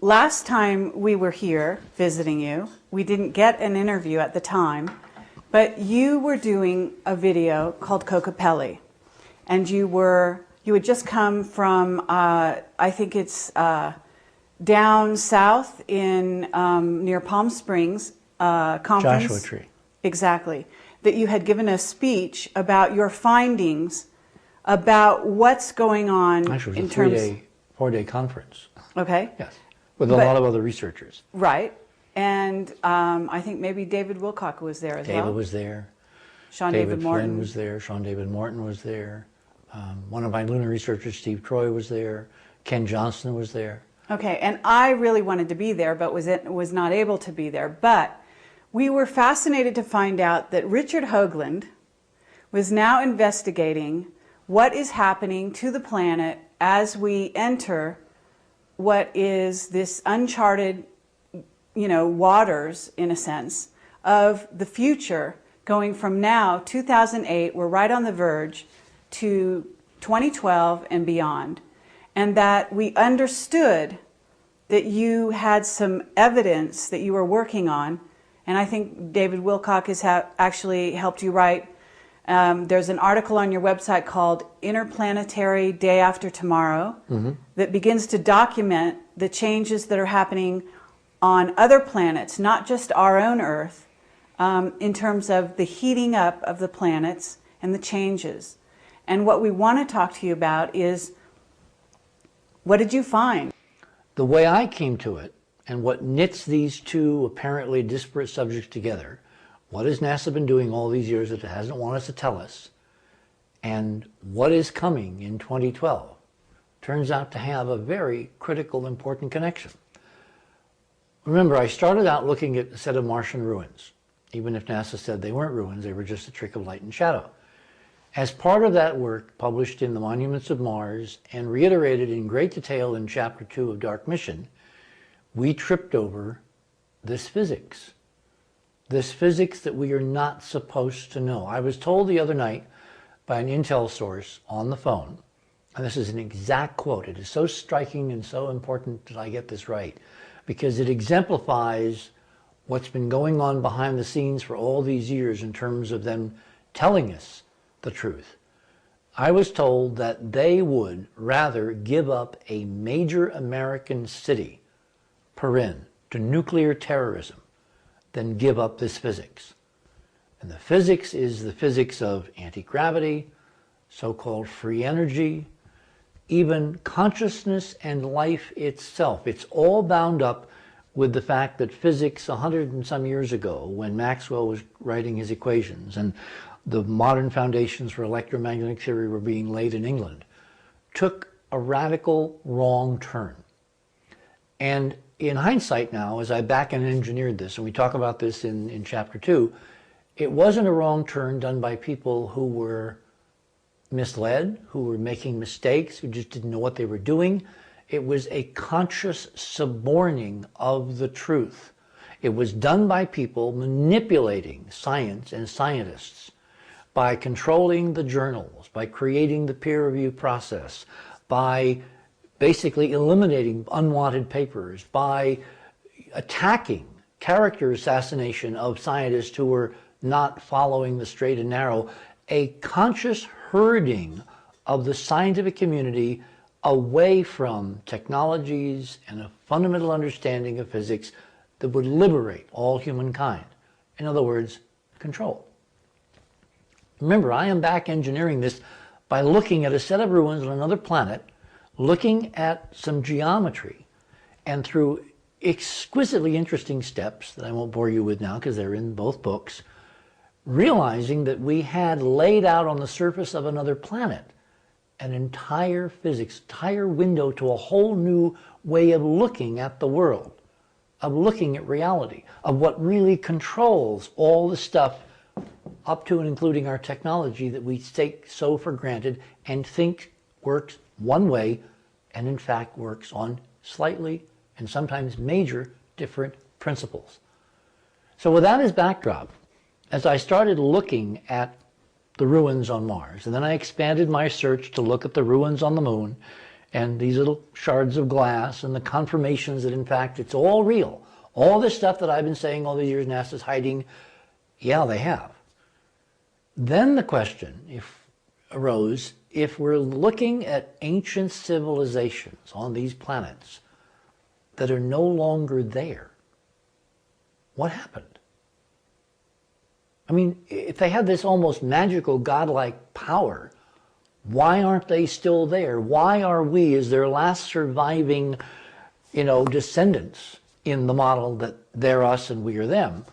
last time we were here visiting you, we didn't get an interview at the time, but you were doing a video called Cocopelli, and you had just come from, I think it's down south in near Palm Springs conference. Joshua Tree. Exactly. That you had given a speech about your findings about what's going on. Actually, it was a four-day conference. Okay. Yes, with a lot of other researchers. Right. And I think maybe David Wilcock was there as well. David was there. Sean David Morton Flynn was there. Sean David Morton was there. One of my lunar researchers, Steve Troy, was there. Ken Johnston was there. Okay, and I really wanted to be there, but was not able to be there. But we were fascinated to find out that Richard Hoagland was now investigating what is happening to the planet as we enter what is this uncharted, waters, in a sense, of the future, going from now, 2008, we're right on the verge, to 2012 and beyond. And that we understood that you had some evidence that you were working on, and I think David Wilcock has actually helped you write. There's an article on your website called Interplanetary Day After Tomorrow that begins to document the changes that are happening on other planets, not just our own Earth, in terms of the heating up of the planets and the changes. And what we want to talk to you about is, what did you find? The way I came to it, and what knits these two apparently disparate subjects together, what has NASA been doing all these years that it hasn't wanted us to tell us, and what is coming in 2012, turns out to have a very critical, important connection. Remember, I started out looking at a set of Martian ruins. Even if NASA said they weren't ruins, they were just a trick of light and shadow. As part of that work, published in the Monuments of Mars and reiterated in great detail in Chapter 2 of Dark Mission, we tripped over this physics that we are not supposed to know. I was told the other night by an intel source on the phone, and this is an exact quote. It is so striking and so important that I get this right, because it exemplifies what's been going on behind the scenes for all these years in terms of them telling us the truth. I was told that they would rather give up a major American city, Perin, to nuclear terrorism than give up this physics. And the physics is the physics of anti-gravity, so-called free energy, even consciousness and life itself. It's all bound up with the fact that physics 100 and some years ago, when Maxwell was writing his equations and the modern foundations for electromagnetic theory were being laid in England, took a radical wrong turn. And in hindsight now, as I back and engineered this, and we talk about this in Chapter 2, it wasn't a wrong turn done by people who were misled, who were making mistakes, who just didn't know what they were doing. It was a conscious suborning of the truth. It was done by people manipulating science and scientists, by controlling the journals, by creating the peer review process, by basically eliminating unwanted papers, by attacking character assassination of scientists who were not following the straight and narrow, a conscious herding of the scientific community away from technologies and a fundamental understanding of physics that would liberate all humankind. In other words, control. Remember, I am back engineering this by looking at a set of ruins on another planet, looking at some geometry, and through exquisitely interesting steps that I won't bore you with now because they're in both books, realizing that we had laid out on the surface of another planet an entire physics, entire window to a whole new way of looking at the world, of looking at reality, of what really controls all the stuff up to and including our technology that we take so for granted and think works one way and in fact works on slightly and sometimes major different principles. So with that as backdrop, as I started looking at the ruins on Mars, and then I expanded my search to look at the ruins on the Moon, and these little shards of glass and the confirmations that in fact it's all real. All this stuff that I've been saying all these years NASA's hiding, yeah, they have. Then the question arose, if we're looking at ancient civilizations on these planets that are no longer there, what happened? I mean, if they had this almost magical, godlike power, why aren't they still there? Why are we, as their last surviving, descendants in the model that they're us and we are them,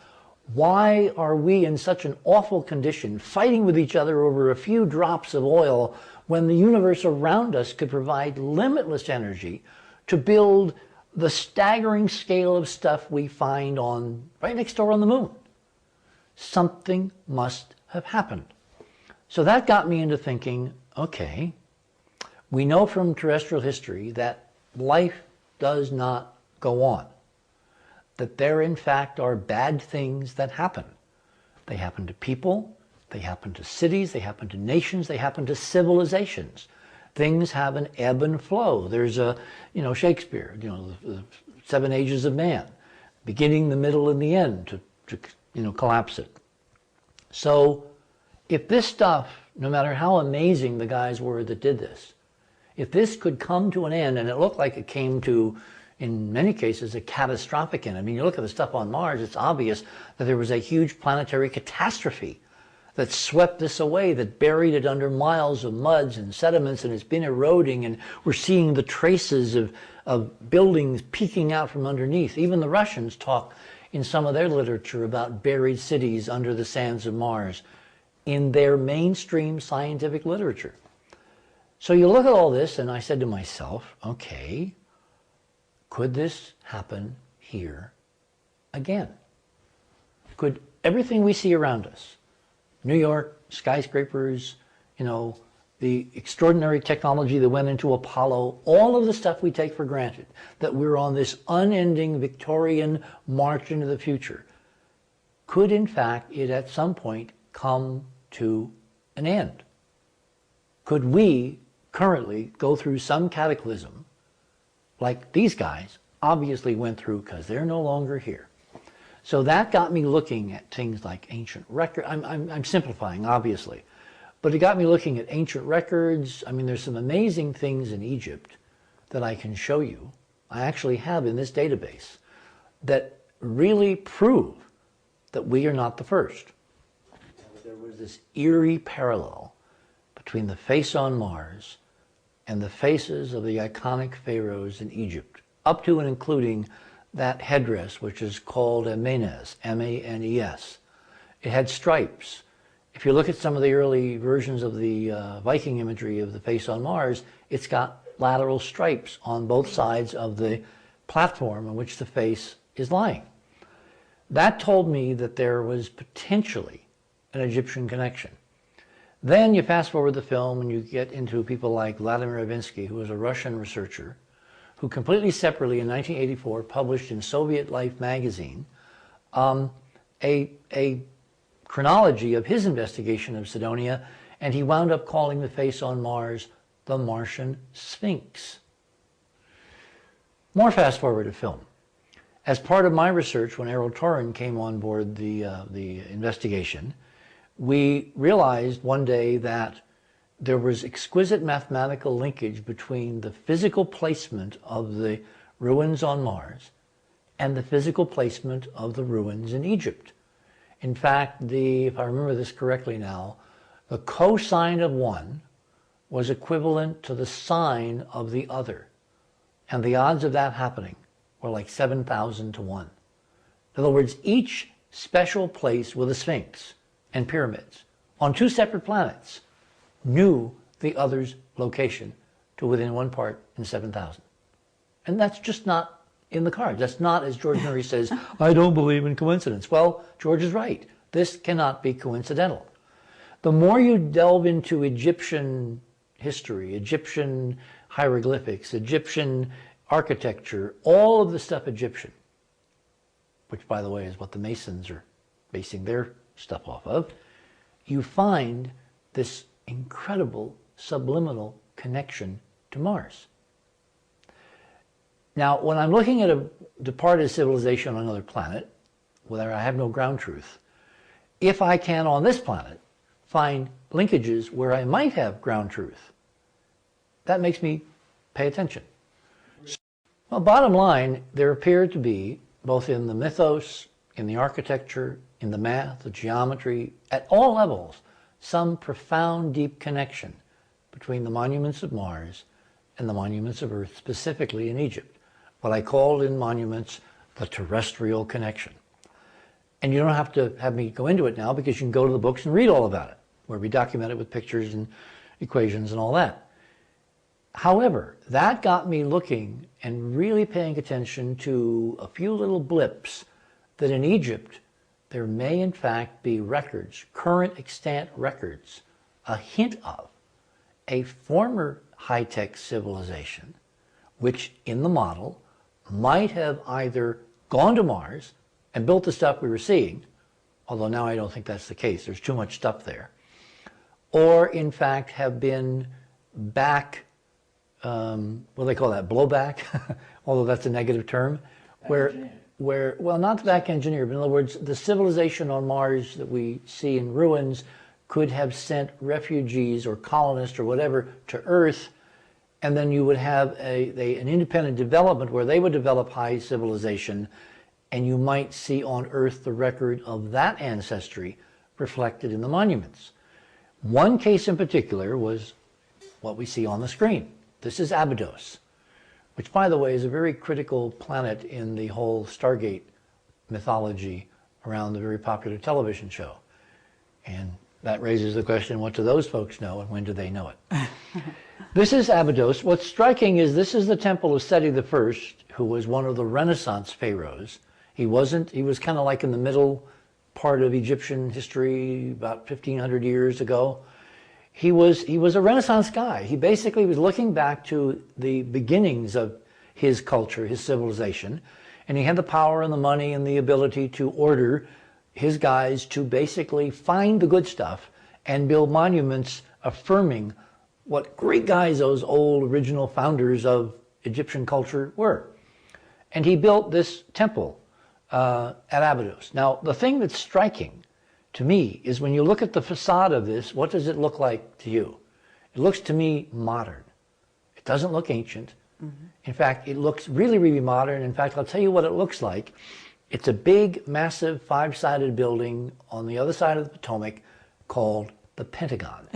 why are we in such an awful condition, fighting with each other over a few drops of oil when the universe around us could provide limitless energy to build the staggering scale of stuff we find right next door on the moon? Something must have happened. So that got me into thinking, okay, we know from terrestrial history that life does not go on, that there in fact are bad things that happen. They happen to people, they happen to cities, they happen to nations, they happen to civilizations. Things have an ebb and flow. There's Shakespeare, the 7 ages of man, beginning, the middle, and the end to collapse it. So if this stuff, no matter how amazing the guys were that did this, if this could come to an end, and it looked like it came to, in many cases, a catastrophic end. I mean, you look at the stuff on Mars, it's obvious that there was a huge planetary catastrophe that swept this away, that buried it under miles of muds and sediments, and it's been eroding, and we're seeing the traces of buildings peeking out from underneath. Even the Russians talk in some of their literature about buried cities under the sands of Mars in their mainstream scientific literature. So you look at all this, and I said to myself, okay, could this happen here again? Could everything we see around us, New York, skyscrapers, the extraordinary technology that went into Apollo, all of the stuff we take for granted, that we're on this unending Victorian march into the future, could in fact it at some point come to an end? Could we currently go through some cataclysm like these guys obviously went through because they're no longer here? So that got me looking at things like ancient record. I'm simplifying, obviously. But it got me looking at ancient records. I mean, there's some amazing things in Egypt that I can show you. I actually have in this database that really prove that we are not the first. There was this eerie parallel between the face on Mars and the faces of the iconic pharaohs in Egypt, up to and including that headdress, which is called a menes, M-A-N-E-S. It had stripes. If you look at some of the early versions of the Viking imagery of the face on Mars, it's got lateral stripes on both sides of the platform on which the face is lying. That told me that there was potentially an Egyptian connection. Then you fast forward the film and you get into people like Vladimir Avinsky, who was a Russian researcher, who completely separately in 1984 published in Soviet Life magazine a chronology of his investigation of Cydonia, and he wound up calling the face on Mars the Martian Sphinx. More fast forward to film. As part of my research, when Errol Torren came on board the investigation, we realized one day that there was exquisite mathematical linkage between the physical placement of the ruins on Mars and the physical placement of the ruins in Egypt. In fact, if I remember this correctly now, the cosine of one was equivalent to the sine of the other. And the odds of that happening were like 7,000 to 1. In other words, each special place with a sphinx and pyramids on 2 separate planets knew the other's location to within 1 part in 7,000. And that's just not in the cards. That's not, as George Murray says, I don't believe in coincidence. Well, George is right. This cannot be coincidental. The more you delve into Egyptian history, Egyptian hieroglyphics, Egyptian architecture, all of the stuff Egyptian, which by the way is what the Masons are basing their stuff off of, you find this incredible subliminal connection to Mars. Now, when I'm looking at a departed civilization on another planet, where I have no ground truth, if I can on this planet find linkages where I might have ground truth, that makes me pay attention. Well, bottom line, there appear to be, both in the mythos, in the architecture, in the math, the geometry, at all levels, some profound, deep connection between the monuments of Mars and the monuments of Earth, specifically in Egypt. What I called in monuments the terrestrial connection. And you don't have to have me go into it now, because you can go to the books and read all about it, where we document it with pictures and equations and all that. However, that got me looking and really paying attention to a few little blips that in Egypt there may in fact be records, current extant records, a hint of a former high-tech civilization which in the model might have either gone to Mars and built the stuff we were seeing, although now I don't think that's the case, there's too much stuff there, or in fact have been back, what do they call that, blowback, although that's a negative term, where, well, not back engineered, but in other words, the civilization on Mars that we see in ruins could have sent refugees or colonists or whatever to Earth, and then you would have an independent development where they would develop high civilization, and you might see on Earth the record of that ancestry reflected in the monuments. One case in particular was what we see on the screen. This is Abydos, which, by the way, is a very critical planet in the whole Stargate mythology around the very popular television show. And that raises the question, what do those folks know and when do they know it? This is Abydos. What's striking is this is the temple of Seti I, who was one of the Renaissance pharaohs. He was kind of like in the middle part of Egyptian history, about 1,500 years ago. He was a Renaissance guy. He basically was looking back to the beginnings of his culture, his civilization, and he had the power and the money and the ability to order his guys to basically find the good stuff and build monuments affirming what great guys those old original founders of Egyptian culture were. And he built this temple at Abydos. Now, the thing that's striking to me is when you look at the facade of this, what does it look like to you? It looks to me modern. It doesn't look ancient. Mm-hmm. In fact, it looks really, really modern. In fact, I'll tell you what it looks like. It's a big, massive, five-sided building on the other side of the Potomac called the Pentagon.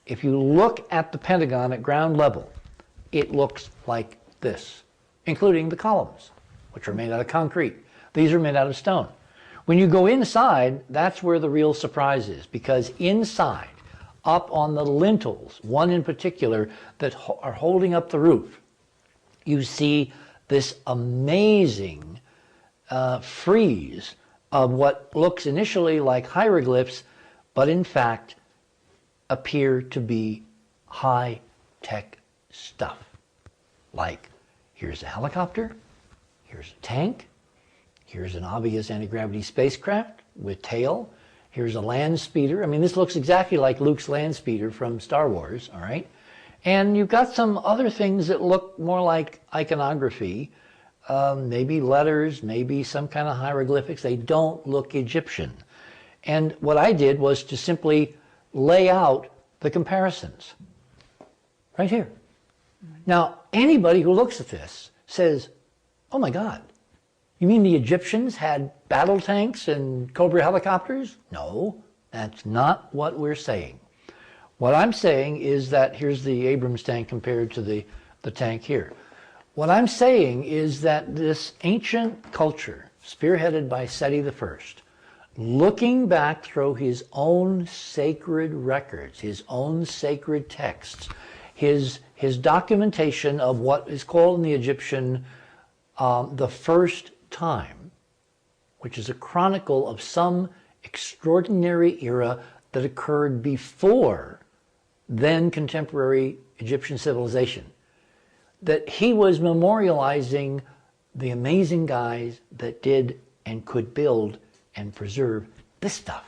If you look at the Pentagon at ground level, it looks like this, including the columns, which are made out of concrete. These are made out of stone. When you go inside, that's where the real surprise is, because inside, up on the lintels, one in particular that are holding up the roof, you see this amazing frieze of what looks initially like hieroglyphs, but in fact appear to be high-tech stuff. Like, here's a helicopter, here's a tank, here's an obvious anti-gravity spacecraft with tail, here's a land speeder. I mean, this looks exactly like Luke's land speeder from Star Wars, all right? And you've got some other things that look more like iconography, maybe letters, maybe some kind of hieroglyphics. They don't look Egyptian. And what I did was to simply lay out the comparisons right here. Now, anybody who looks at this says, oh my God, you mean the Egyptians had battle tanks and Cobra helicopters? No, that's not what we're saying. What I'm saying is that here's the Abrams tank compared to the tank here. What I'm saying is that this ancient culture, spearheaded by Seti I, looking back through his own sacred records, his own sacred texts, his documentation of what is called in the Egyptian the first time, which is a chronicle of some extraordinary era that occurred before then contemporary Egyptian civilization, that he was memorializing the amazing guys that did and could build and preserve this stuff.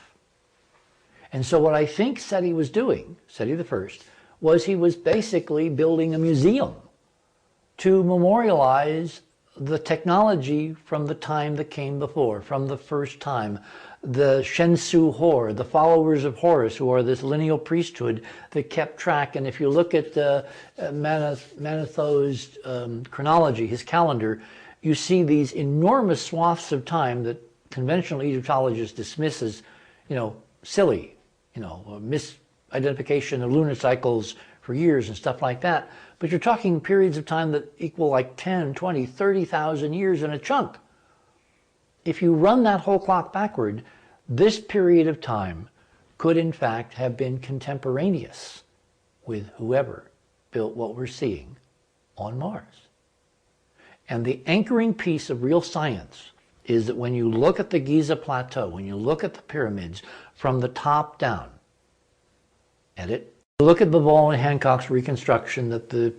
And so what I think Seti was doing, Seti I, was he was basically building a museum to memorialize the technology from the time that came before, from the first time. The Shensu Hor, the followers of Horus, who are this lineal priesthood that kept track. And if you look at Manetho's chronology, his calendar, you see these enormous swaths of time that conventional Egyptologists dismiss as, silly, misidentification of lunar cycles for years and stuff like that. But you're talking periods of time that equal like 10, 20, 30,000 years in a chunk. If you run that whole clock backward, this period of time could in fact have been contemporaneous with whoever built what we're seeing on Mars. And the anchoring piece of real science is that when you look at the Giza Plateau, when you look at the pyramids from the top down, look at Bavall and Hancock's reconstruction that the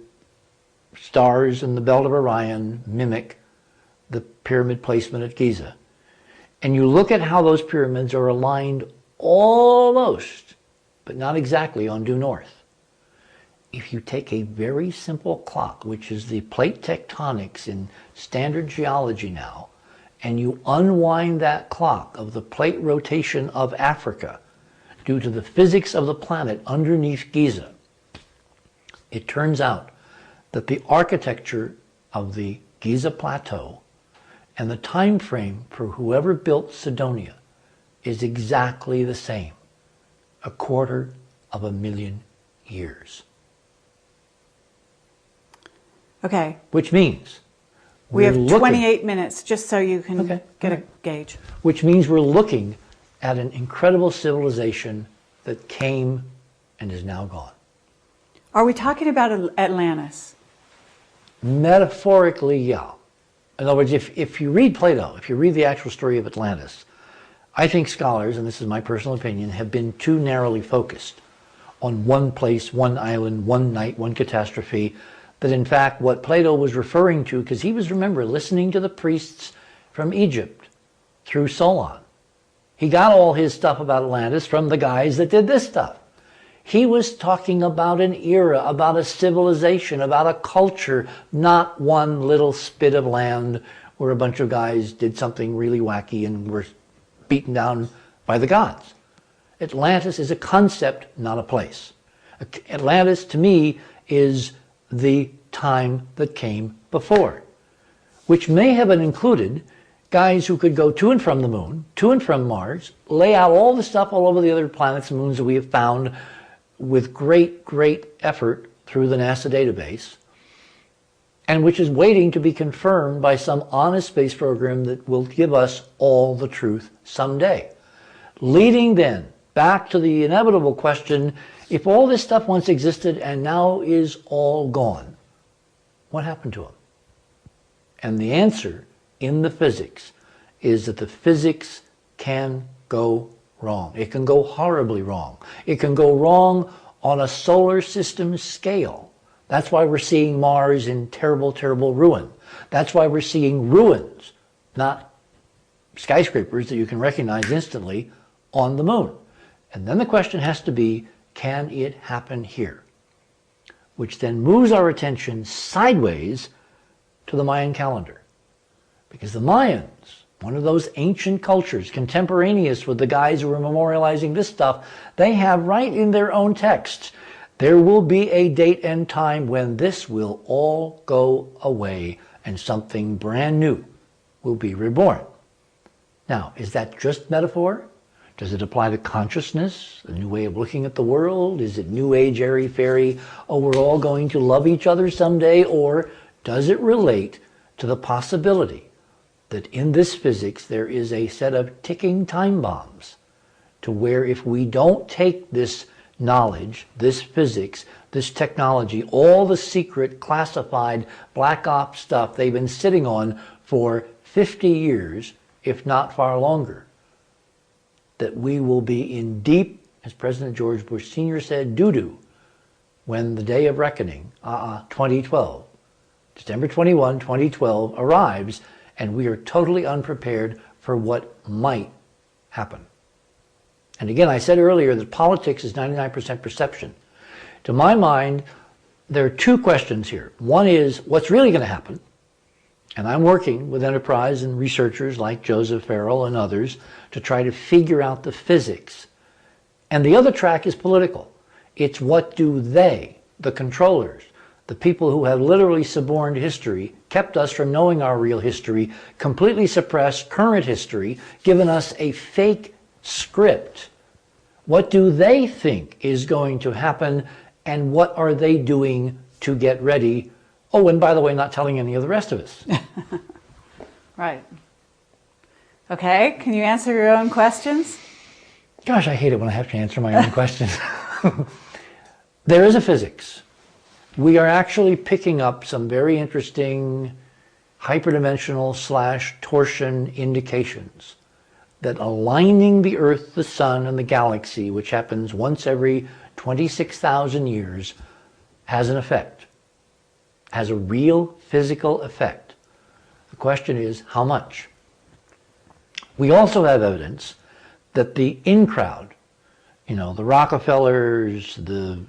stars in the belt of Orion mimic the pyramid placement at Giza. And you look at how those pyramids are aligned almost, but not exactly, on due north. If you take a very simple clock, which is the plate tectonics in standard geology now, and you unwind that clock of the plate rotation of Africa due to the physics of the planet underneath Giza, it turns out that the architecture of the Giza Plateau and the time frame for whoever built Cydonia is exactly the same, 250,000 years. Okay. Which means we have 28 minutes, just so you can get a gauge. Which means we're looking at an incredible civilization that came and is now gone. Are we talking about Atlantis? Metaphorically, yeah. In other words, if you read Plato, if you read the actual story of Atlantis, I think scholars, and this is my personal opinion, have been too narrowly focused on one place, one island, one night, one catastrophe, that in fact what Plato was referring to, because he was, remember, listening to the priests from Egypt through Solon. He got all his stuff about Atlantis from the guys that did this stuff. He was talking about an era, about a civilization, about a culture, not one little spit of land where a bunch of guys did something really wacky and were beaten down by the gods. Atlantis is a concept, not a place. Atlantis, to me, is the time that came before, which may have included guys who could go to and from the moon, to and from Mars, lay out all the stuff all over the other planets and moons that we have found with great, great effort through the NASA database, and which is waiting to be confirmed by some honest space program that will give us all the truth someday. Leading then back to the inevitable question, if all this stuff once existed and now is all gone, what happened to them? And the answer in the physics is that the physics can go wrong. It can go horribly wrong. It can go wrong on a solar system scale. That's why we're seeing Mars in terrible, terrible ruin. That's why we're seeing ruins, not skyscrapers that you can recognize instantly, on the moon. And then the question has to be, can it happen here? Which then moves our attention sideways to the Mayan calendar. Because the Mayans, one of those ancient cultures, contemporaneous with the guys who are memorializing this stuff, they have right in their own texts, there will be a date and time when this will all go away and something brand new will be reborn. Now, is that just metaphor? Does it apply to consciousness, a new way of looking at the world? Is it New Age, airy-fairy, oh, we're all going to love each other someday? Or does it relate to the possibility that in this physics there is a set of ticking time bombs to where if we don't take this knowledge, this physics, this technology, all the secret classified black ops stuff they've been sitting on for 50 years, if not far longer, that we will be in deep, as President George Bush Sr. said, doo-doo, when the day of reckoning, 2012, December 21, 2012 arrives, and we are totally unprepared for what might happen. And again, I said earlier that politics is 99% perception. To my mind, there are two questions here. One is, what's really going to happen? And I'm working with Enterprise and researchers like Joseph Farrell and others to try to figure out the physics. And the other track is political. It's what do they, the controllers, the people who have literally suborned history, kept us from knowing our real history, completely suppressed current history, given us a fake script. What do they think is going to happen, and what are they doing to get ready? Oh, and by the way, not telling any of the rest of us. Right. Okay, can you answer your own questions? Gosh, I hate it when I have to answer my own questions. There is a physics. We are actually picking up some very interesting hyperdimensional / torsion indications that aligning the Earth, the Sun, and the galaxy, which happens once every 26,000 years, has an effect, has a real physical effect. The question is, how much? We also have evidence that the in-crowd, you know, the Rockefellers, the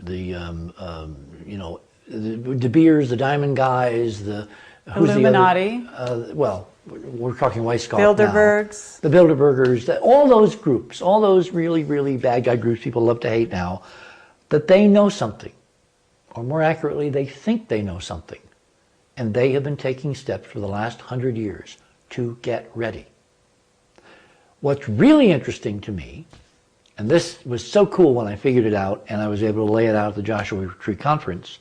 De Beers, the Diamond Guys, the Illuminati. Well, we're talking Weishaupt Bilderbergs. now. The Bilderbergers, all those groups, all those really, really bad guy groups people love to hate now, that they know something. Or more accurately, they think they know something. And they have been taking steps for the last 100 years to get ready. What's really interesting to me, and this was so cool when I figured it out and I was able to lay it out at the Joshua Tree Conference,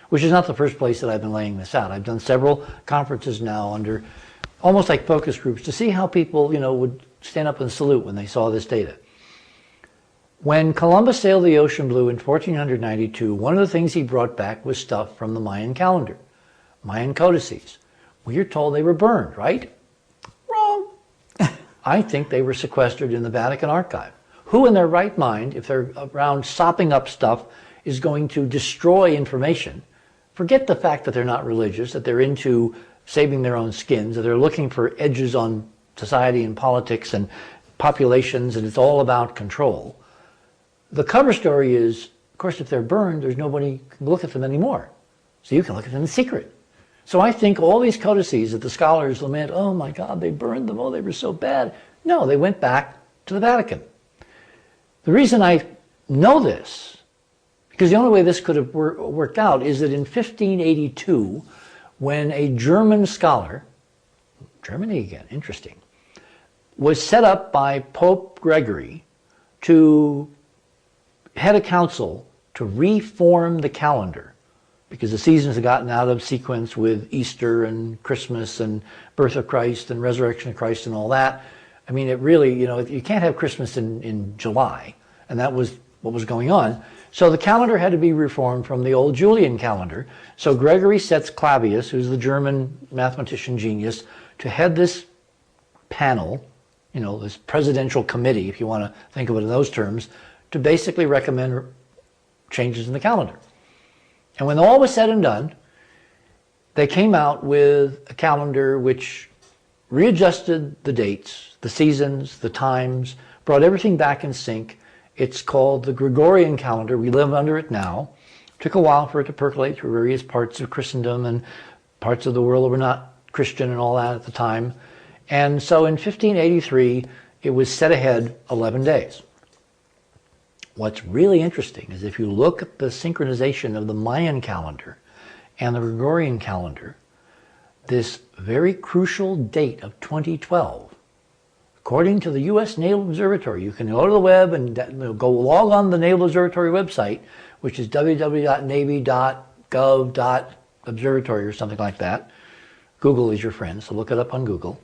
which is not the first place that I've been laying this out. I've done several conferences now under almost like focus groups to see how people, you know, would stand up and salute when they saw this data. When Columbus sailed the ocean blue in 1492, one of the things he brought back was stuff from the Mayan calendar, Mayan codices. We are told they were burned, right? Wrong. I think they were sequestered in the Vatican archive. Who in their right mind, if they're around sopping up stuff, is going to destroy information? Forget the fact that they're not religious, that they're into saving their own skins, that they're looking for edges on society and politics and populations, and it's all about control. The cover story is, of course, if they're burned, there's nobody who can look at them anymore. So you can look at them in secret. So I think all these codices that the scholars lament, oh my God, they burned them, oh, they were so bad. No, they went back to the Vatican. The reason I know this, because the only way this could have worked out is that in 1582, when a German scholar, Germany again, interesting, was set up by Pope Gregory to head a council to reform the calendar, because the seasons had gotten out of sequence with Easter and Christmas and birth of Christ and resurrection of Christ and all that. I mean, it really, you know, you can't have Christmas in July, and that was what was going on. So the calendar had to be reformed from the old Julian calendar. So Gregory sets Clavius, who's the German mathematician genius, to head this panel, you know, this presidential committee, if you want to think of it in those terms, to basically recommend changes in the calendar. And when all was said and done, they came out with a calendar which readjusted the dates, the seasons, the times, brought everything back in sync. It's called the Gregorian calendar. We live under it now. It took a while for it to percolate through various parts of Christendom and parts of the world that were not Christian and all that at the time. And so in 1583, it was set ahead 11 days. What's really interesting is if you look at the synchronization of the Mayan calendar and the Gregorian calendar, this very crucial date of 2012, according to the U.S. Naval Observatory, you can go to the web and go log on the Naval Observatory website, which is www.navy.gov.observatory or something like that. Google is your friend, so look it up on Google.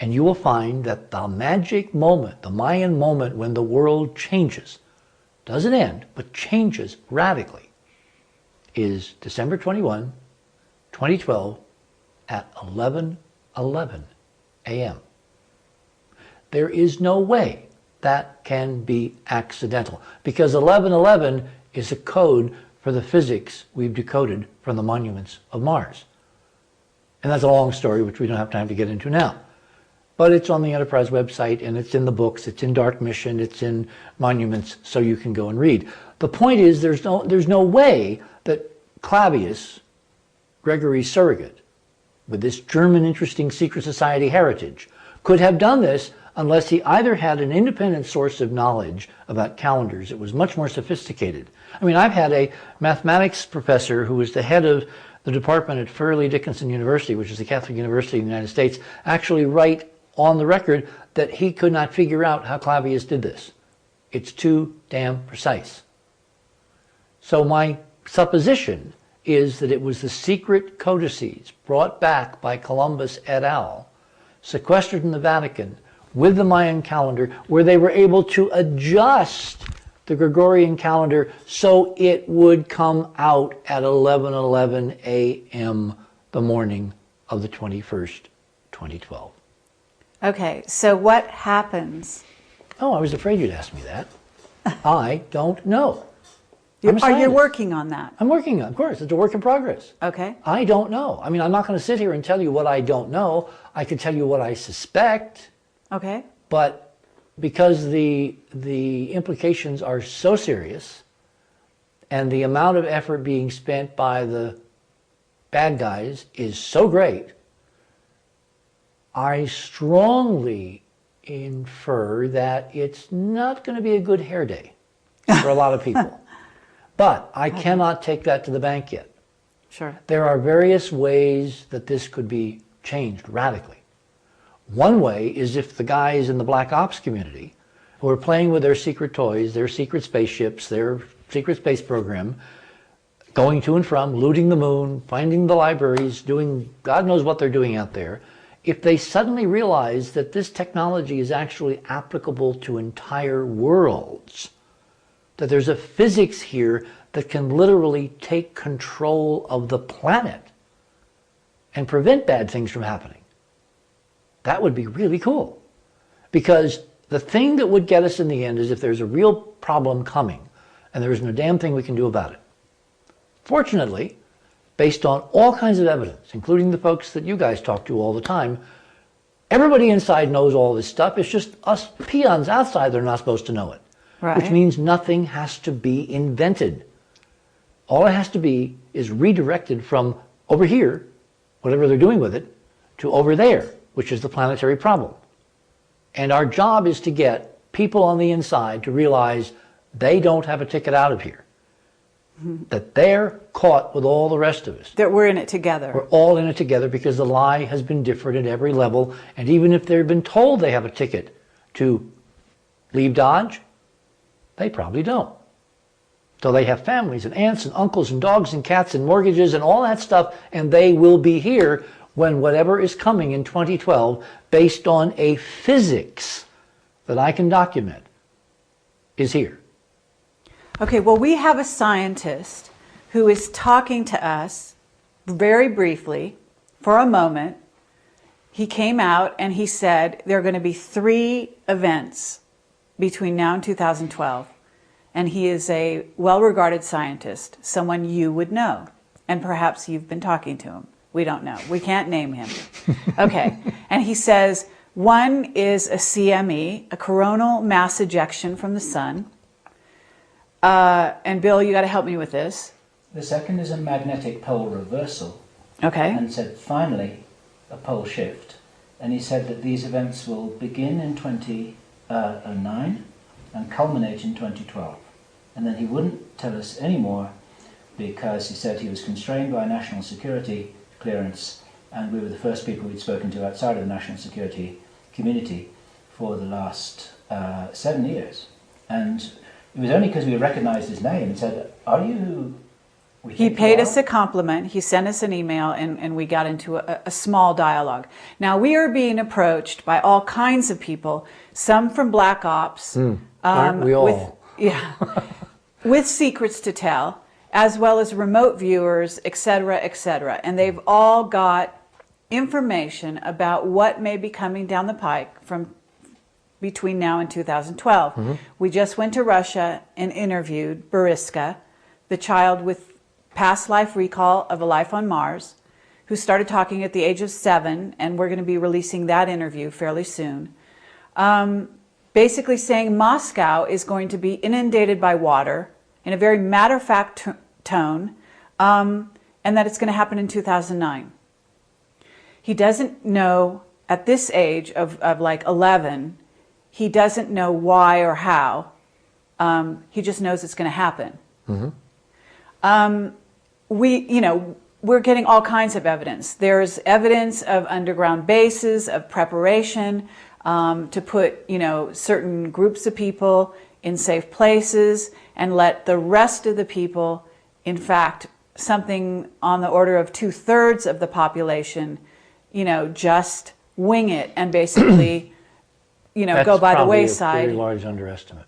And you will find that the magic moment, the Mayan moment when the world changes, doesn't end, but changes radically, is December 21, 2012 at 11:11 a.m. There is no way that can be accidental, because 11:11 is a code for the physics we've decoded from the monuments of Mars. And that's a long story, which we don't have time to get into now. But it's on the Enterprise website, and it's in the books, it's in Dark Mission, it's in Monuments, so you can go and read. The point is, there's no way that Clavius, Gregory's surrogate, with this German interesting secret society heritage, could have done this unless he either had an independent source of knowledge about calendars that was much more sophisticated. I mean, I've had a mathematics professor who was the head of the department at Fairleigh Dickinson University, which is a Catholic university in the United States, actually write on the record that he could not figure out how Clavius did this. It's too damn precise. So my supposition is that it was the secret codices brought back by Columbus et al., sequestered in the Vatican with the Mayan calendar, where they were able to adjust the Gregorian calendar so it would come out at 11:11 a.m. the morning of the 21st, 2012. Okay, so what happens? Oh, I was afraid you'd ask me that. I don't know. Are you working on that? I'm working on it, of course. It's a work in progress. Okay. I don't know. I mean, I'm not going to sit here and tell you what I don't know. I can tell you what I suspect. Okay. But because the implications are so serious and the amount of effort being spent by the bad guys is so great, I strongly infer that it's not going to be a good hair day for a lot of people. But I cannot take that to the bank yet. Sure. There are various ways that this could be changed radically. One way is if the guys in the Black Ops community who are playing with their secret toys, their secret spaceships, their secret space program, going to and from, looting the moon, finding the libraries, doing God knows what they're doing out there, if they suddenly realize that this technology is actually applicable to entire worlds, that there's a physics here that can literally take control of the planet and prevent bad things from happening, that would be really cool. Because the thing that would get us in the end is if there's a real problem coming and there isn't a damn thing we can do about it. Fortunately, based on all kinds of evidence, including the folks that you guys talk to all the time, everybody inside knows all this stuff. It's just us peons outside that are not supposed to know it. Right. Which means nothing has to be invented. All it has to be is redirected from over here, whatever they're doing with it, to over there, which is the planetary problem. And our job is to get people on the inside to realize they don't have a ticket out of here. That they're caught with all the rest of us. That we're in it together. We're all in it together because the lie has been different at every level. And even if they've been told they have a ticket to leave Dodge, they probably don't. So they have families and aunts and uncles and dogs and cats and mortgages and all that stuff, and they will be here when whatever is coming in 2012, based on a physics that I can document, is here. Okay, well, we have a scientist who is talking to us very briefly for a moment. He came out and he said there are going to be 3 events between now and 2012. And he is a well-regarded scientist, someone you would know. And perhaps you've been talking to him. We don't know. We can't name him. Okay. And he says, 1 is a CME, a coronal mass ejection from the sun. And Bill, you got to help me with this. The second is a magnetic pole reversal. Okay. And said, finally, a pole shift. And he said that these events will begin in 2009 and culminate in 2012. And then he wouldn't tell us any more because he said he was constrained by national security clearance, and we were the first people he'd spoken to outside of the national security community for the last 7 years. And it was only because we recognized his name and said, are you who we think He you paid are? us a compliment. He sent us an email, and we got into a small dialogue. Now, we are being approached by all kinds of people, some from Black Ops. Aren't we all? With secrets to tell, as well as remote viewers, etc., etc. And they've all got information about what may be coming down the pike from between now and 2012. We just went to Russia and interviewed Boriska, the child with past life recall of a life on Mars, who started talking at the age of 7, and we're going to be releasing that interview fairly soon. Basically saying Moscow is going to be inundated by water in a very matter-of-fact tone. and that it's going to happen in 2009. He doesn't know at this age of like 11, he doesn't know why or how. He just knows it's going to happen. We're getting all kinds of evidence. There's evidence of underground bases, of preparation to put, certain groups of people in safe places and let the rest of the people, in fact, something on the order of 2/3 of the population, just wing it and basically, go by the wayside. That's probably a very large underestimate.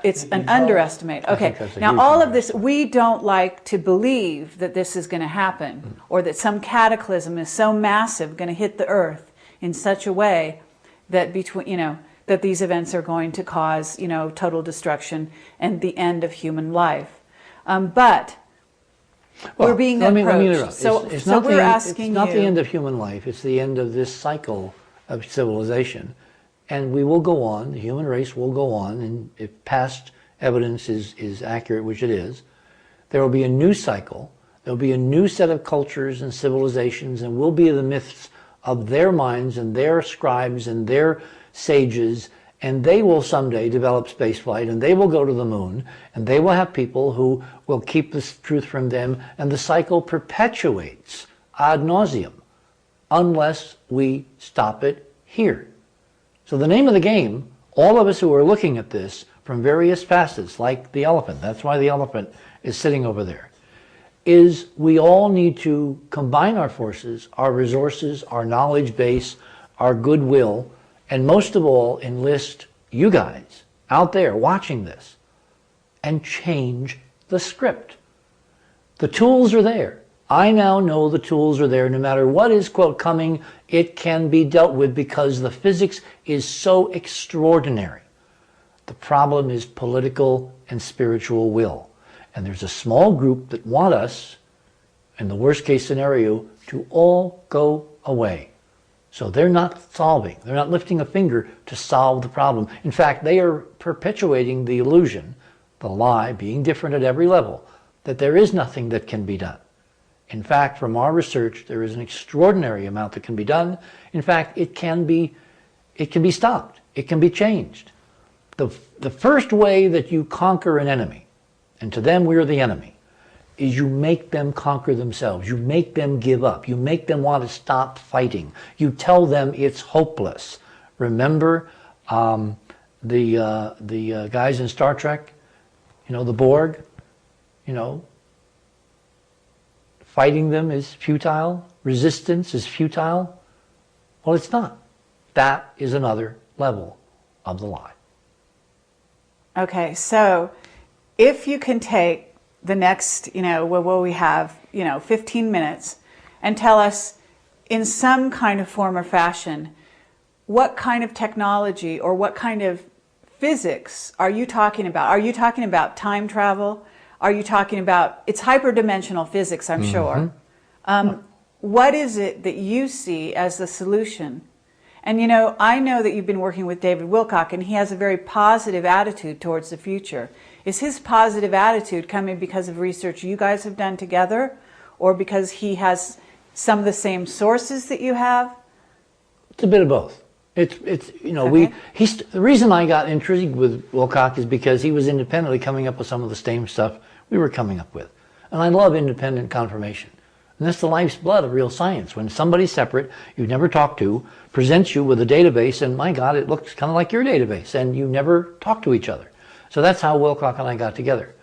It's an underestimate. Okay. Now, all of this, we don't like to believe that this is going to happen or that some cataclysm is so massive going to hit the earth in such a way that that these events are going to cause, total destruction and the end of human life. But we're being approached. It's not the end of human life. It's the end of this cycle of civilization. And we will go on, the human race will go on, and if past evidence is accurate, which it is, there will be a new cycle, there will be a new set of cultures and civilizations, and we'll be the myths of their minds and their scribes and their sages, and they will someday develop spaceflight, and they will go to the moon, and they will have people who will keep the truth from them, and the cycle perpetuates ad nauseum, unless we stop it here. So the name of the game, all of us who are looking at this from various facets, like the elephant, that's why the elephant is sitting over there, is we all need to combine our forces, our resources, our knowledge base, our goodwill, and most of all, enlist you guys out there watching this and change the script. The tools are there. I now know the tools are there. No matter what is, quote, coming, it can be dealt with because the physics is so extraordinary. The problem is political and spiritual will. And there's a small group that want us, in the worst case scenario, to all go away. So they're not solving, they're not lifting a finger to solve the problem. In fact, they are perpetuating the illusion, the lie, being different at every level, that there is nothing that can be done. In fact, from our research, there is an extraordinary amount that can be done. In fact, it can be stopped. It can be changed. The first way that you conquer an enemy, and to them we're the enemy, is you make them conquer themselves. You make them give up. You make them want to stop fighting. You tell them it's hopeless. Remember the guys in Star Trek, the Borg, fighting them is futile. Resistance is futile. Well, it's not. That is another level of the lie. Okay, so if you can take the next, what we have, 15 minutes and tell us in some kind of form or fashion, what kind of technology or what kind of physics are you talking about? Are you talking about time travel? Are you talking about, it's hyperdimensional physics, I'm sure. What is it that you see as the solution? And I know that you've been working with David Wilcock, and he has a very positive attitude towards the future. Is his positive attitude coming because of research you guys have done together, or because he has some of the same sources that you have? It's a bit of both. Okay. The reason I got intrigued with Wilcock is because he was independently coming up with some of the same stuff we were coming up with. And I love independent confirmation. And that's the life's blood of real science. When somebody separate, you've never talked to, presents you with a database, and my God, it looks kind of like your database, and you never talk to each other. So that's how Wilcock and I got together.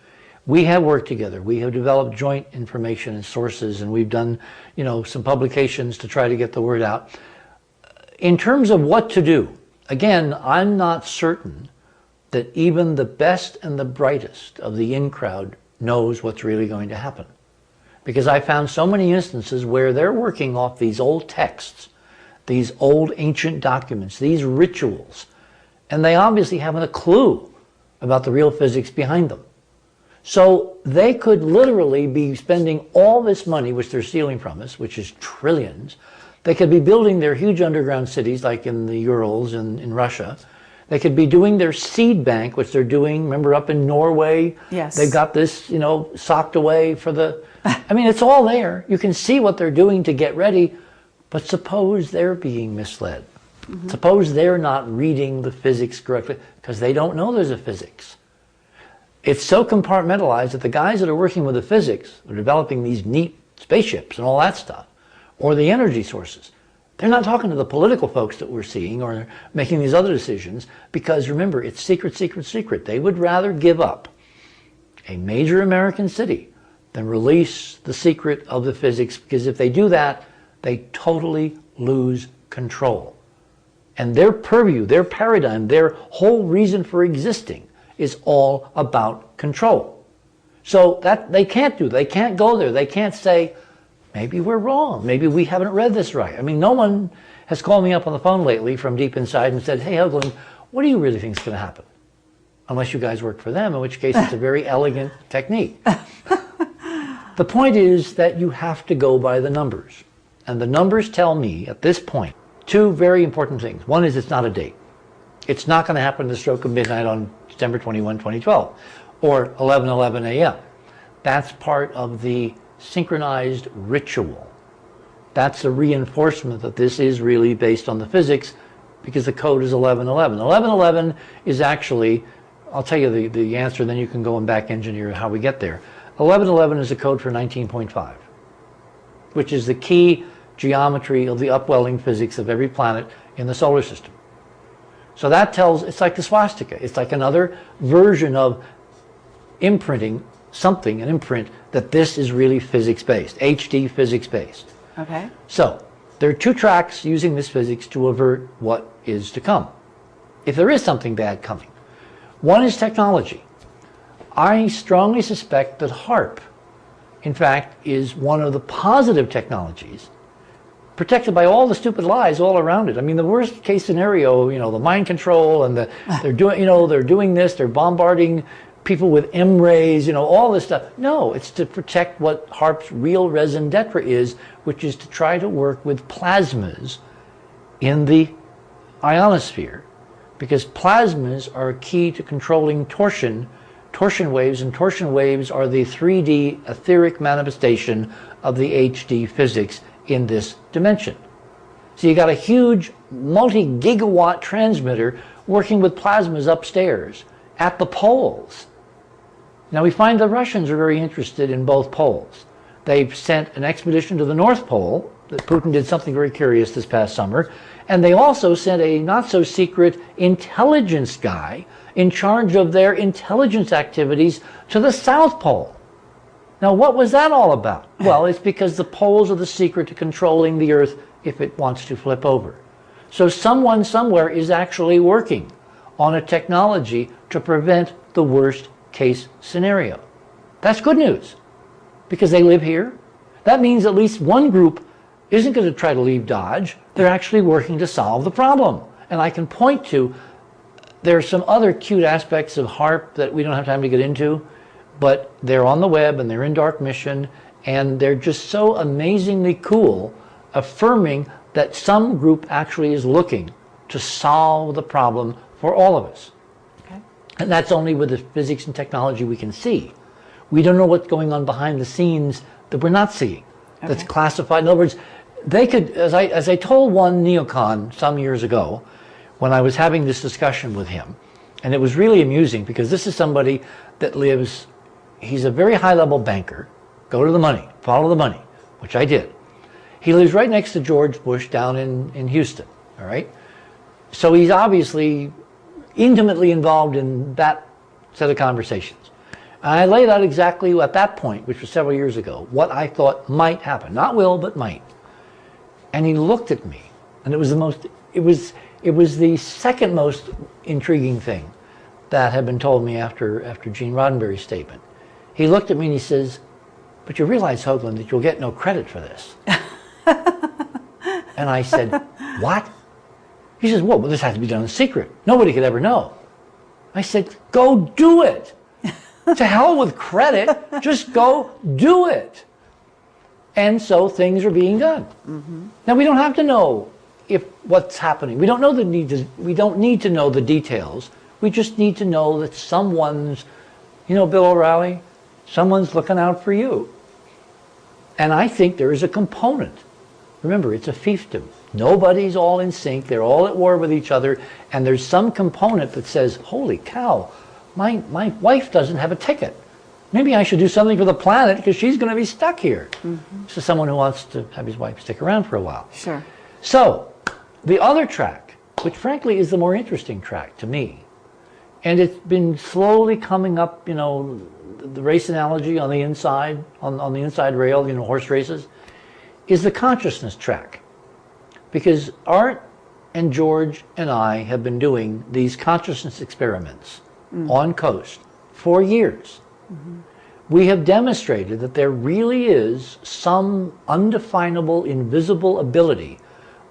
We have worked together. We have developed joint information and sources, and we've done, some publications to try to get the word out. In terms of what to do, again, I'm not certain that even the best and the brightest of the in crowd knows what's really going to happen. Because I found so many instances where they're working off these old texts, these old ancient documents, these rituals, and they obviously haven't a clue about the real physics behind them. So they could literally be spending all this money, which they're stealing from us, which is trillions. They could be building their huge underground cities like in the Urals in Russia. They could be doing their seed bank, which they're doing, remember, up in Norway? Yes. They've got this, you know, socked away for the... I mean, it's all there. You can see what they're doing to get ready, but suppose they're being misled. Mm-hmm. Suppose they're not reading the physics correctly, because they don't know there's a physics. It's so compartmentalized that the guys that are working with the physics, are developing these neat spaceships and all that stuff, or the energy sources, they're not talking to the political folks that we're seeing or making these other decisions, because remember, it's secret, secret, secret. They would rather give up a major American city than release the secret of the physics, because if they do that, they totally lose control. And their purview, their paradigm, their whole reason for existing is all about control. So that they can't do, they can't go there, they can't say, maybe we're wrong, maybe we haven't read this right. I mean, no one has called me up on the phone lately from deep inside and said, hey, Hoagland, what do you really think is going to happen? Unless you guys work for them, in which case it's a very elegant technique. The point is that you have to go by the numbers. And the numbers tell me, at this point, two very important things. One is it's not a date. It's not going to happen at the stroke of midnight on December 21, 2012, or 11:11 a.m. That's part of the synchronized ritual. That's a reinforcement that this is really based on the physics, because the code is 11:11. 11:11 is actually, I'll tell you the answer, then you can go and back engineer how we get there. 11:11 is a code for 19.5, which is the key geometry of the upwelling physics of every planet in the solar system. So that tells, it's like the swastika. It's like another version of imprinting something, an imprint, that this is really physics-based, HD physics-based. Okay. So there are two tracks using this physics to avert what is to come, if there is something bad coming. One is technology. I strongly suspect that HARP, in fact, is one of the positive technologies, protected by all the stupid lies all around it. I mean, the worst case scenario, you know, the mind control and they're doing this, they're bombarding people with M rays, you know, all this stuff. No, it's to protect what HARP's real raison d'etre is, which is to try to work with plasmas in the ionosphere, because plasmas are key to controlling torsion waves, and torsion waves are the 3D etheric manifestation of the HD physics in this dimension. So you got a huge multi-gigawatt transmitter working with plasmas upstairs at the poles. Now we find the Russians are very interested in both poles. They've sent an expedition to the North Pole, that Putin did something very curious this past summer, and they also sent a not-so-secret intelligence guy in charge of their intelligence activities to the South Pole. Now, what was that all about? Well, it's because the poles are the secret to controlling the Earth if it wants to flip over. So someone somewhere is actually working on a technology to prevent the worst case scenario. That's good news, because they live here. That means at least one group isn't going to try to leave Dodge. They're actually working to solve the problem. And I can point to, there are some other cute aspects of HARP that we don't have time to get into, but they're on the web and they're in Dark Mission, and they're just so amazingly cool, affirming that some group actually is looking to solve the problem for all of us. Okay. And that's only with the physics and technology we can see. We don't know what's going on behind the scenes that we're not seeing, okay, that's classified. In other words, they could, as I told one neocon some years ago, when I was having this discussion with him, and it was really amusing, because this is somebody that lives, he's a very high-level banker. Go to the money, follow the money, which I did. He lives right next to George Bush down in Houston, all right? So he's obviously intimately involved in that set of conversations. And I laid out exactly at that point, which was several years ago, what I thought might happen. Not will, but might. And he looked at me, and it was the second most intriguing thing that had been told me after Gene Roddenberry's statement. He looked at me and he says, "But you realize, Hoagland, that you'll get no credit for this." And I said, "What?" He says, "Well, this has to be done in secret. Nobody could ever know." I said, "Go do it. To hell with credit. Just go do it." And so things are being done. Mm-hmm. Now, we don't have to know if what's happening. We don't need to know the details. We just need to know that someone's, Bill O'Reilly, someone's looking out for you. And I think there is a component. Remember, it's a fiefdom. Nobody's all in sync. They're all at war with each other. And there's some component that says, holy cow, my wife doesn't have a ticket. Maybe I should do something for the planet because she's going to be stuck here. Mm-hmm. This is someone who wants to have his wife stick around for a while. Sure. So, the other track, which frankly is the more interesting track to me, and it's been slowly coming up, the race analogy on the inside, on the inside rail, horse races, is the consciousness track. Because Art and George and I have been doing these consciousness experiments on Coast for years. Mm-hmm. We have demonstrated that there really is some undefinable, invisible ability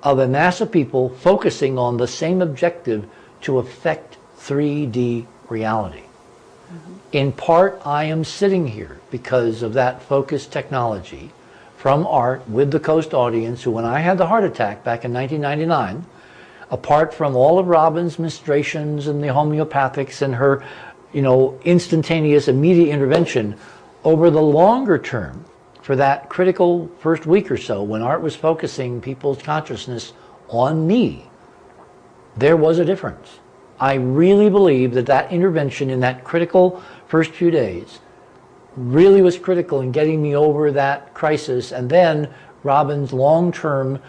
of a mass of people focusing on the same objective to affect 3D reality. Mm-hmm. In part, I am sitting here because of that focused technology from Art with the Coast audience, who, when I had the heart attack back in 1999, apart from all of Robin's ministrations and the homeopathics and her, instantaneous, immediate intervention, over the longer term, for that critical first week or so, when Art was focusing people's consciousness on me, there was a difference. I really believe that intervention in that critical first few days really was critical in getting me over that crisis. And then Robin's long-term,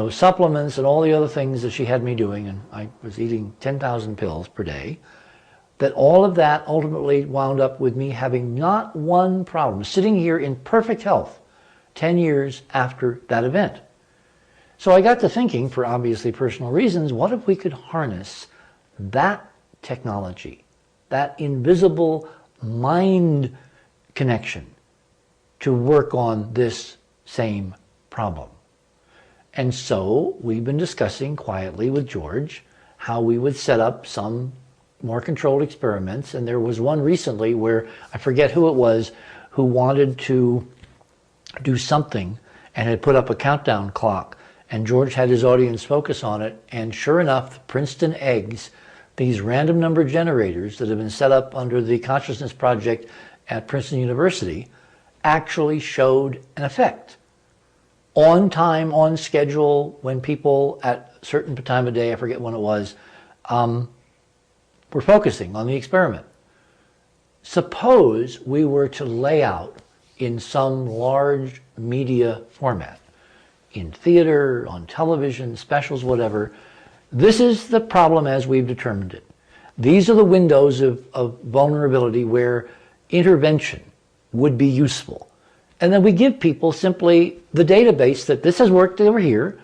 supplements and all the other things that she had me doing, and I was eating 10,000 pills per day, that all of that ultimately wound up with me having not one problem, sitting here in perfect health 10 years after that event. So I got to thinking, for obviously personal reasons, what if we could harness that technology, that invisible mind connection, to work on this same problem? And so we've been discussing quietly with George how we would set up some more controlled experiments. And there was one recently where, I forget who it was, who wanted to do something and had put up a countdown clock. And George had his audience focus on it. And sure enough, Princeton eggs, these random number generators that have been set up under the Consciousness Project at Princeton University, actually showed an effect. On time, on schedule, when people at a certain time of day, I forget when it was, were focusing on the experiment. Suppose we were to lay out in some large media format, in theater, on television, specials, whatever. This is the problem as we've determined it. These are the windows of vulnerability where intervention would be useful. And then we give people simply the database that this has worked over here.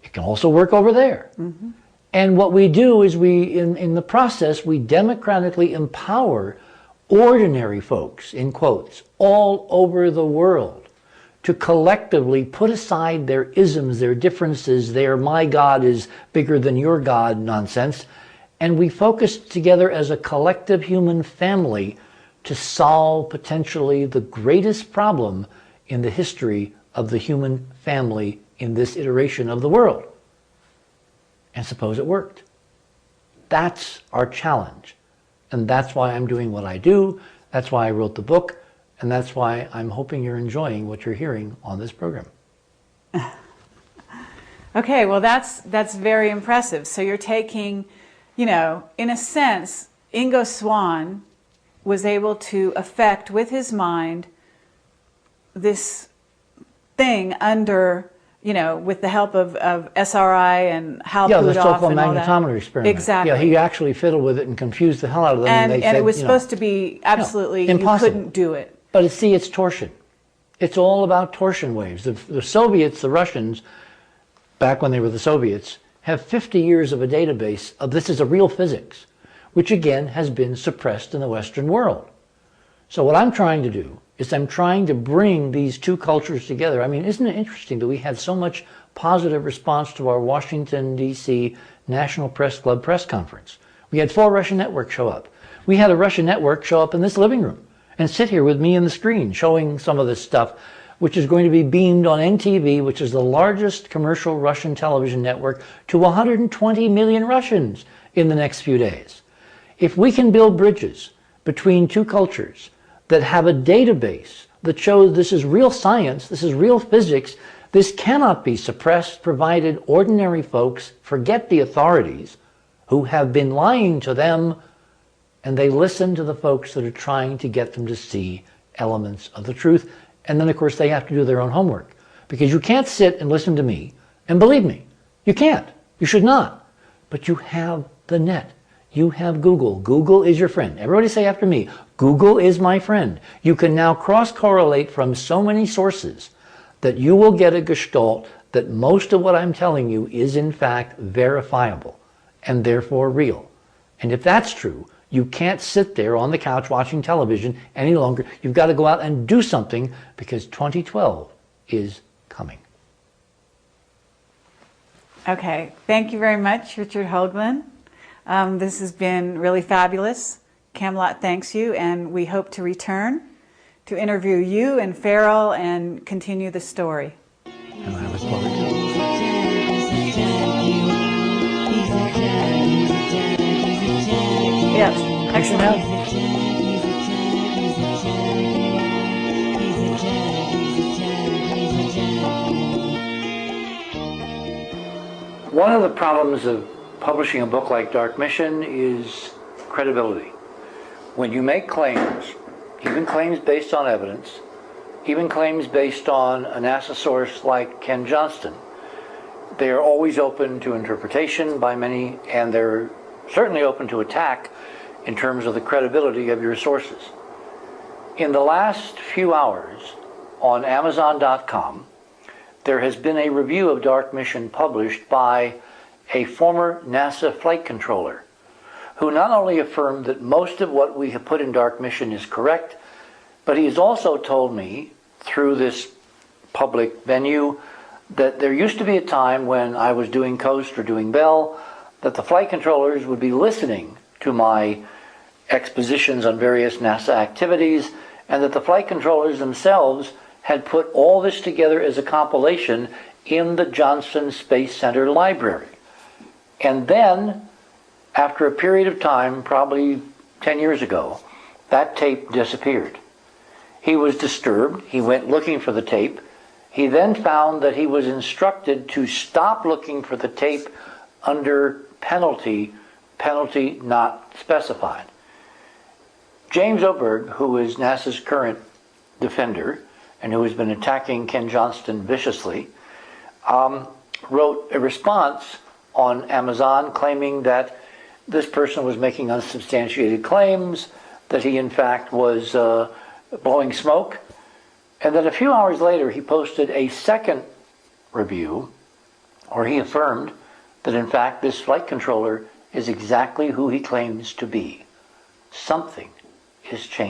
It can also work over there. Mm-hmm. And what we do is in the process, we democratically empower ordinary folks, in quotes, all over the world to collectively put aside their isms, their differences, their my God is bigger than your God nonsense, and we focus together as a collective human family to solve potentially the greatest problem in the history of the human family in this iteration of the world. And suppose it worked. That's our challenge. And that's why I'm doing what I do. That's why I wrote the book. And that's why I'm hoping you're enjoying what you're hearing on this program. Okay, well that's very impressive. So you're taking, in a sense, Ingo Swann was able to affect with his mind this thing under, with the help of SRI and Hal Puthoff. Yeah, the so-called magnetometer experiment. Exactly. Yeah, he actually fiddled with it and confused the hell out of them. And they said, it was supposed to be absolutely, impossible. You couldn't do it. But it's torsion. It's all about torsion waves. The Soviets, the Russians, back when they were the Soviets, have 50 years of a database of this is a real physics, which again has been suppressed in the Western world. So what I'm trying to do is I'm trying to bring these two cultures together. I mean, isn't it interesting that we had so much positive response to our Washington, D.C. National Press Club press conference? We had 4 Russian networks show up. We had a Russian network show up in this living room and sit here with me in the screen showing some of this stuff which is going to be beamed on NTV, which is the largest commercial Russian television network, to 120 million Russians in the next few days. If we can build bridges between two cultures that have a database that shows this is real science, this is real physics, this cannot be suppressed, provided ordinary folks forget the authorities who have been lying to them, and they listen to the folks that are trying to get them to see elements of the truth. And then, of course, they have to do their own homework. Because you can't sit and listen to me, and believe me, you can't. You should not. But you have the net. You have Google. Google is your friend. Everybody say after me, Google is my friend. You can now cross-correlate from so many sources that you will get a gestalt that most of what I'm telling you is in fact verifiable and therefore real. And if that's true, you can't sit there on the couch watching television any longer. You've got to go out and do something, because 2012 is coming. Okay, thank you very much, Richard Hoagland. This has been really fabulous. Camelot thanks you, and we hope to return to interview you and Farrell and continue the story. And I look forward to it. Yes, excellent. One of the problems of publishing a book like Dark Mission is credibility. When you make claims, even claims based on evidence, even claims based on a NASA source like Ken Johnston, they are always open to interpretation by many, and they're certainly open to attack in terms of the credibility of your sources. In the last few hours on Amazon.com, there has been a review of Dark Mission published by a former NASA flight controller, who not only affirmed that most of what we have put in Dark Mission is correct, but he has also told me through this public venue that there used to be a time when I was doing Coast or doing Bell that the flight controllers would be listening to my expositions on various NASA activities, and that the flight controllers themselves had put all this together as a compilation in the Johnson Space Center library. And then, after a period of time, probably 10 years ago, that tape disappeared. He was disturbed. He went looking for the tape. He then found that he was instructed to stop looking for the tape under penalty not specified. James Oberg, who is NASA's current defender and who has been attacking Ken Johnston viciously, wrote a response on Amazon claiming that this person was making unsubstantiated claims, that he in fact was blowing smoke, and then a few hours later he posted a second review where he affirmed that in fact this flight controller is exactly who he claims to be. Something is changing.